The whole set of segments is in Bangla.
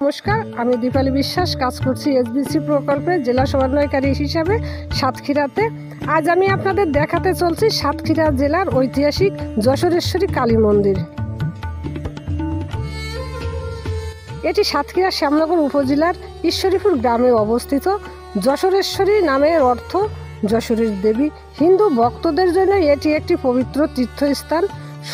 নমস্কার, আমি দীপালি বিশ্বাস কাজ করছি এসবিসি প্রকল্পে জেলা সমন্বয়কারী হিসাবে সাতক্ষীরাতে। আজ আমি আপনাদের দেখাতে চলছি সাতক্ষীরা জেলার ঐতিহাসিক যশোরেশ্বরী কালী মন্দির। এটি সাতক্ষীরা শ্যামনগর উপজেলার ঈশ্বরীপুর গ্রামে অবস্থিত। যশোরেশ্বরী নামের অর্থ যশোরের দেবী। হিন্দু ভক্তদের জন্য এটি একটি পবিত্র তীর্থস্থান।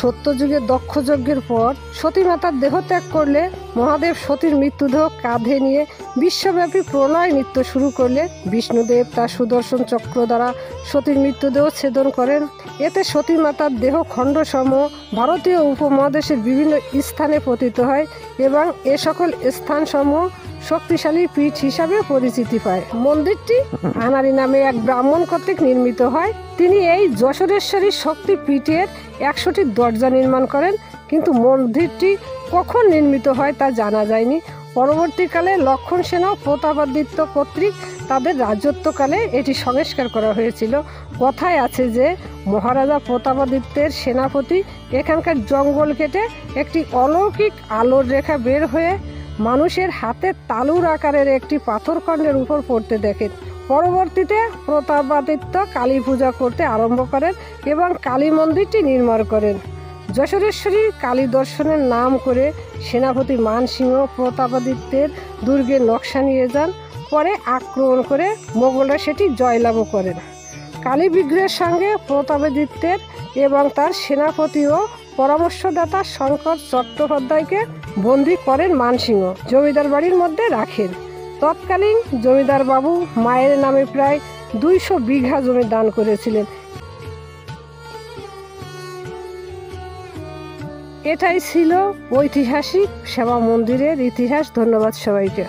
সত্যযুগের দক্ষ যজ্ঞের পর সতীমাতার দেহত্যাগ করলে মহাদেব সতীর মৃত্যুদেহ কাঁধে নিয়ে বিশ্বব্যাপী প্রলয় নৃত্য শুরু করলে বিষ্ণুদেব তার সুদর্শন চক্র দ্বারা সতীর মৃত্যুদেহ ছেদন করেন। এতে সতীমাতার দেহ খণ্ডসমূহ ভারতীয় উপমহাদেশের বিভিন্ন স্থানে পতিত হয় এবং এ সকল স্থানসমূহ শক্তিশালী পীঠ হিসাবে পরিচিতি পায়। মন্দিরটি আনারি নামে এক ব্রাহ্মণ কর্তৃক নির্মিত হয়। তিনি এই যশোরেশ্বরী শক্তি পীঠের 100টি দরজা নির্মাণ করেন, কিন্তু মন্দিরটি কখন নির্মিত হয় তা জানা যায়নি। পরবর্তীকালে লক্ষণ সেন ও প্রতাপাদিত্য কর্তৃক তাদের রাজত্বকালে এটি সংস্কার করা হয়েছিল। কথায় আছে যে মহারাজা প্রতাপাদিত্যের সেনাপতি এখানকার জঙ্গল কেটে একটি অলৌকিক আলোর রেখা বের হয়ে মানুষের হাতে তালুর আকারের একটি পাথরখণ্ডের উপর পড়তে দেখেন। পরবর্তীতে প্রতাপাদিত্য কালী পূজা করতে আরম্ভ করেন এবং কালী মন্দিরটি নির্মাণ করেন। যশোরেশ্বরী কালী দর্শনের নাম করে সেনাপতি মানসিংহ প্রতাপাদিত্যের দুর্গের নকশা নিয়ে যান। পরে আক্রমণ করে মোগলরা সেটি জয়লাভ করেন। কালী বিগ্রহের সঙ্গে প্রতাপাদিত্যের এবং তার সেনাপতি ও পরামর্শদাতা শঙ্কর চট্টোপাধ্যায়কে বন্দী করেন মানসিংহ, জমিদার বাড়ির মধ্যে রাখেন। তৎকালীন জমিদার বাবু মায়ের নামে প্রায় 200 বিঘা জমি দান করেছিলেন। এটাই ছিল ঐতিহাসিক সেবা মন্দিরের ইতিহাস। ধন্যবাদ সবাইকে।